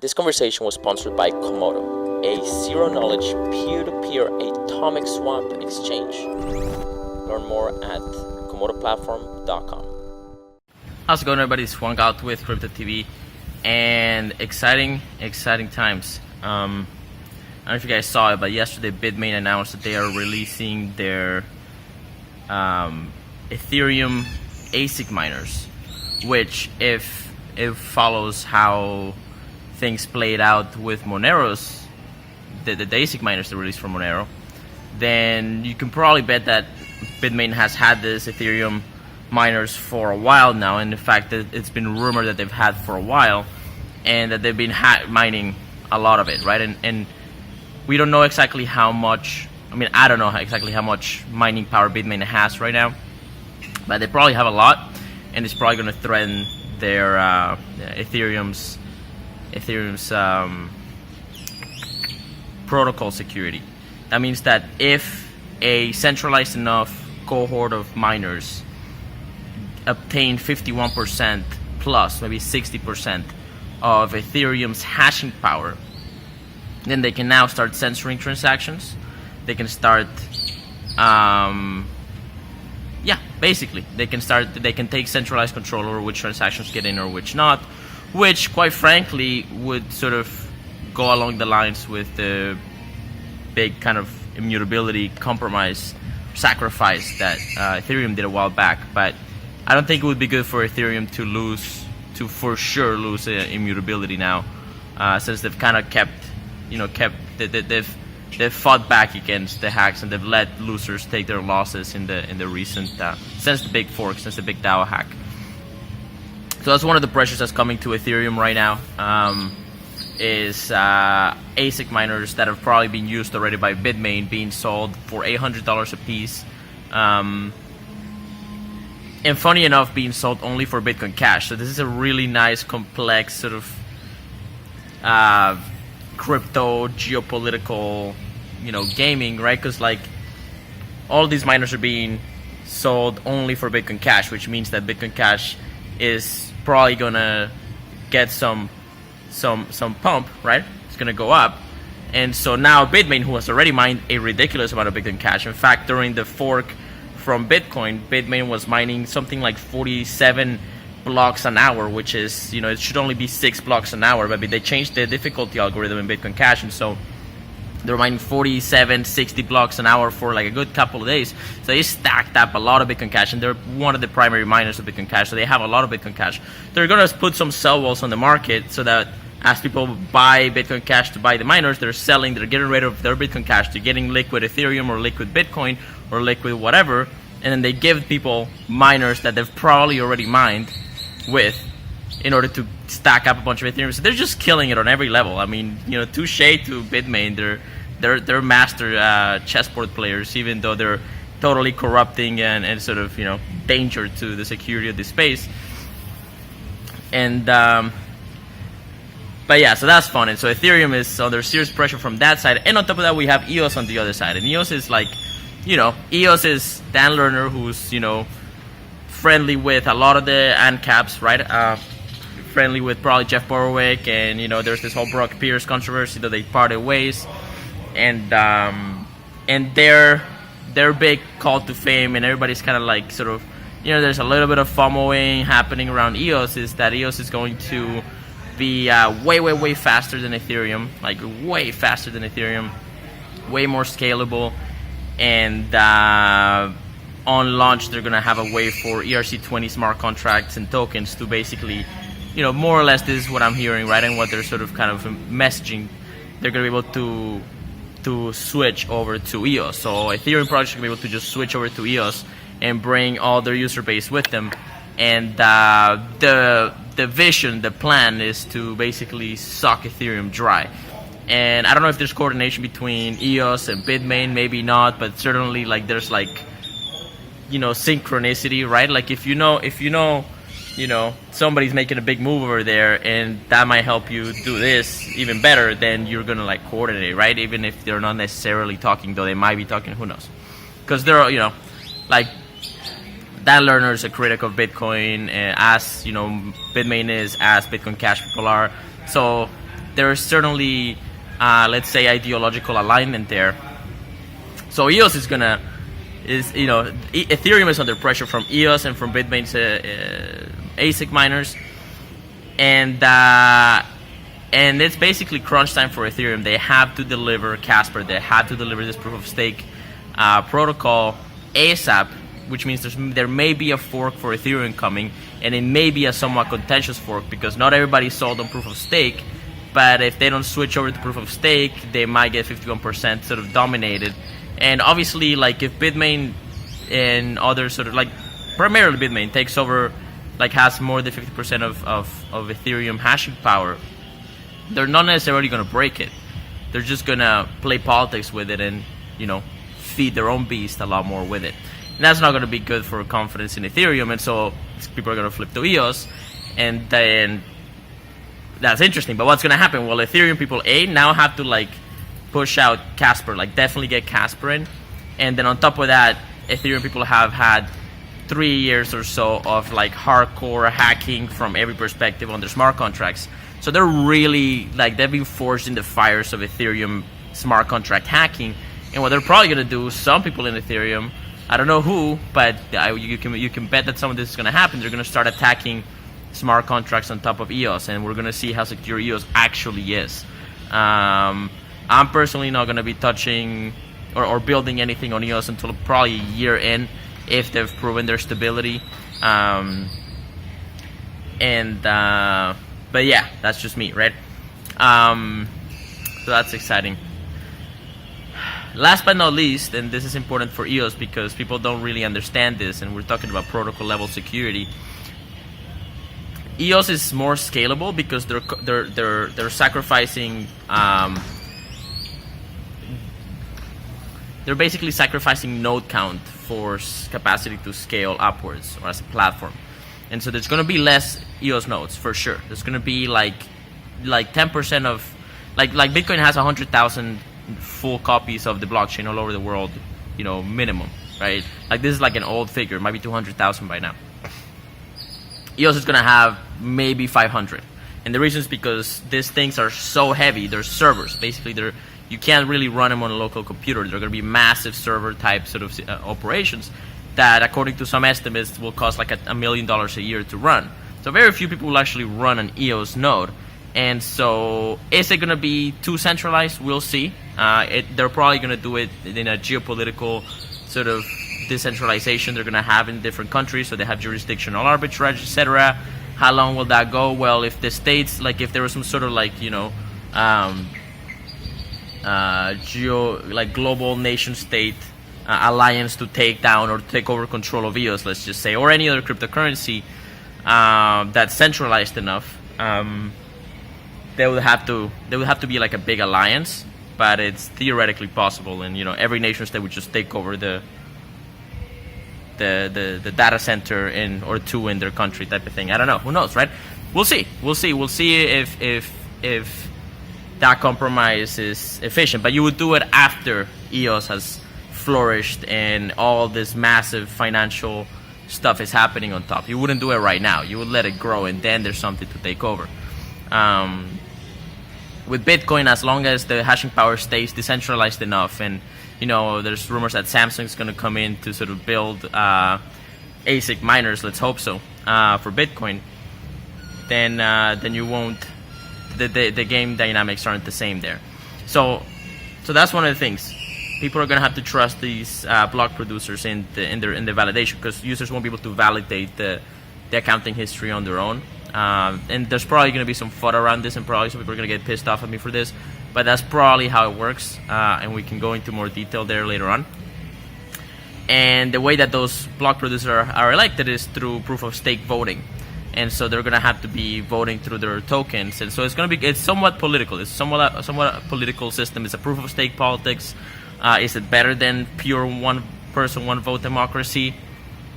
This conversation was sponsored by Komodo, a zero-knowledge, peer-to-peer atomic swap exchange. Learn more at komodoplatform.com. How's it going, everybody? It's Juan Galt with Crypto TV, and exciting times. I don't know if you guys saw it, but yesterday Bitmain announced that they are releasing their Ethereum ASIC miners, which if it follows how things played out with Monero's, the ASIC miners they released from Monero, then you can probably bet that Bitmain has had this Ethereum miners for a while now, and in fact it's been rumored that they've had for a while, and that they've been mining a lot of it, right? And we don't know exactly how much, I don't know exactly how much mining power Bitmain has right now, but they probably have a lot, and it's probably going to threaten their Ethereum's protocol security. That means that if a centralized enough cohort of miners obtain 51% plus, maybe 60% of Ethereum's hashing power, then they can now start censoring transactions. They can start, basically, they can take centralized control over which transactions get in or which not, which, quite frankly, would sort of go along the lines with the big kind of immutability compromise, sacrifice that Ethereum did a while back. But I don't think it would be good for Ethereum to for sure lose immutability now, since they've kind of they've fought back against the hacks, and they've let losers take their losses in the recent since the big fork, since the big DAO hack. So that's one of the pressures that's coming to Ethereum right now, is ASIC miners that have probably been used already by Bitmain being sold for $800 a piece, and funny enough, being sold only for Bitcoin Cash. So this is a really nice, complex sort of crypto geopolitical, gaming, right? Because like all these miners are being sold only for Bitcoin Cash, which means that Bitcoin Cash is probably gonna get some pump, right? It's gonna go up, and so now Bitmain, who has already mined a ridiculous amount of Bitcoin Cash. In fact, during the fork from Bitcoin, Bitmain was mining something like 47 blocks an hour, which is, it should only be 6 blocks an hour, but they changed the difficulty algorithm in Bitcoin Cash, and so they're mining 47, 60 blocks an hour for like a good couple of days. So they stacked up a lot of Bitcoin Cash, and they're one of the primary miners of Bitcoin Cash, so they have a lot of Bitcoin Cash. They're going to put some sell walls on the market so that as people buy Bitcoin Cash to buy the miners, they're getting rid of their Bitcoin Cash to getting liquid Ethereum or liquid Bitcoin or liquid whatever, and then they give people miners that they've probably already mined with in order to stack up a bunch of Ethereum. So they're just killing it on every level. Touche to Bitmain. They're master chessboard players, even though they're totally corrupting and sort of danger to the security of the space. And but yeah, so that's fun. And so Ethereum is under serious pressure from that side, and on top of that we have EOS on the other side. And EOS is like, EOS is Dan Lerner, who's friendly with a lot of the ANCAPs, right? Friendly with probably Jeff Borowick, and there's this whole Brock Pierce controversy that they parted ways, and their big call to fame, and everybody's kind of like sort of, there's a little bit of FOMOing happening around EOS, is that EOS is going to be way faster than Ethereum, like way faster than Ethereum, way more scalable, and on launch they're gonna have a way for ERC20 smart contracts and tokens to basically, more or less, this is what I'm hearing, right? And what they're sort of kind of messaging, they're gonna be able to switch over to EOS. So Ethereum projects are gonna be able to just switch over to EOS and bring all their user base with them. And the vision, the plan, is to basically suck Ethereum dry. And I don't know if there's coordination between EOS and Bitmain, maybe not, but certainly like there's like, synchronicity, right? Like if you know somebody's making a big move over there, and that might help you do this even better, then you're gonna like coordinate, right? Even if they're not necessarily talking, though they might be talking, who knows? Because they're, like Dan Lerner is a critic of Bitcoin, as Bitmain is, as Bitcoin Cash people are. So there is certainly, let's say, ideological alignment there. So EOS is Ethereum is under pressure from EOS and from Bitmain's ASIC miners, and it's basically crunch time for Ethereum. They have to deliver Casper. They have to deliver this proof of stake protocol ASAP, which means there may be a fork for Ethereum coming, and it may be a somewhat contentious fork because not everybody sold on proof of stake. But if they don't switch over to proof of stake, they might get 51% sort of dominated. And obviously, like if Bitmain and other sort of like primarily Bitmain takes over, like has more than 50% of Ethereum hashing power, they're not necessarily going to break it. They're just going to play politics with it and, feed their own beast a lot more with it. And that's not going to be good for confidence in Ethereum. And so people are going to flip to EOS. And then that's interesting. But what's going to happen? Well, Ethereum people, now have to like push out Casper, like definitely get Casper in. And then on top of that, Ethereum people have had 3 years or so of like hardcore hacking from every perspective on their smart contracts. So they're really like they've been forged in the fires of Ethereum smart contract hacking. And what they're probably going to do, some people in Ethereum, I don't know who, but you can bet that some of this is going to happen. They're going to start attacking smart contracts on top of EOS, and we're going to see how secure EOS actually is. I'm personally not going to be touching or building anything on EOS until probably a year in, if they've proven their stability. But yeah, that's just me, right? So that's exciting. Last but not least, and this is important for EOS because people don't really understand this, and we're talking about protocol level security. EOS is more scalable because they're sacrificing. They're basically sacrificing node count for capacity to scale upwards or as a platform, and so there's going to be less EOS nodes for sure. There's going to be like 10% of like Bitcoin has 100,000 full copies of the blockchain all over the world, minimum, right? Like this is like an old figure, it might be 200,000 by now. EOS is gonna have maybe 500, and the reason is because these things are so heavy. They're servers, basically. You can't really run them on a local computer. They're gonna be massive server type sort of operations that, according to some estimates, will cost like $1 million a year to run. So very few people will actually run an EOS node. And so, is it going to be too centralized? We'll see. They're probably going to do it in a geopolitical sort of decentralization they're going to have in different countries. So they have jurisdictional arbitrage, etc. How long will that go? Well, if the states, like if there was some sort of like, global nation state alliance to take down or take over control of EOS, let's just say, or any other cryptocurrency that's centralized enough, There would have to be like a big alliance, but it's theoretically possible, and every nation state would just take over the data center or two in their country type of thing. I don't know. Who knows, right? We'll see. We'll see if that compromise is efficient. But you would do it after EOS has flourished and all this massive financial stuff is happening on top. You wouldn't do it right now. You would let it grow, and then there's something to take over. With Bitcoin, as long as the hashing power stays decentralized enough, and there's rumors that Samsung's going to come in to sort of build ASIC miners, let's hope so, for Bitcoin, then you won't, the game dynamics aren't the same there. So that's one of the things. People are going to have to trust these block producers in the validation, because users won't be able to validate the accounting history on their own. And there's probably going to be some FUD around this, and probably some people are going to get pissed off at me for this, but that's probably how it works, and we can go into more detail there later on. And the way that those block producers are elected is through proof of stake voting, and so they're going to have to be voting through their tokens, and so it's somewhat political. It's somewhat a political system. It's a proof of stake politics. Is it better than pure one person, one vote democracy?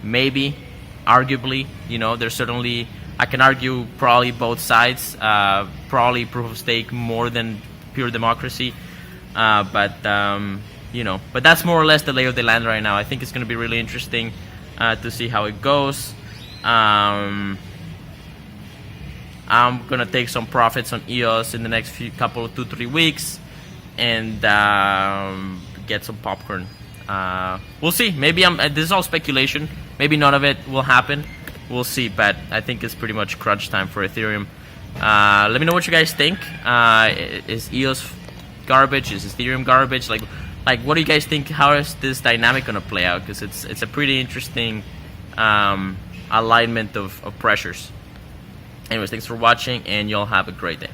Maybe, arguably. There's certainly, I can argue probably both sides, probably proof of stake more than pure democracy, but that's more or less the lay of the land right now. I think it's going to be really interesting to see how it goes. I'm gonna take some profits on EOS in the next couple of 2-3 weeks, and get some popcorn. We'll see. Maybe this is all speculation. Maybe none of it will happen. We'll see. But I think it's pretty much crunch time for Ethereum. Let me know what you guys think. Is EOS garbage? Is Ethereum garbage? Like what do you guys think? How is this dynamic gonna play out? Because it's a pretty interesting alignment of pressures. Anyways, thanks for watching, and y'all have a great day.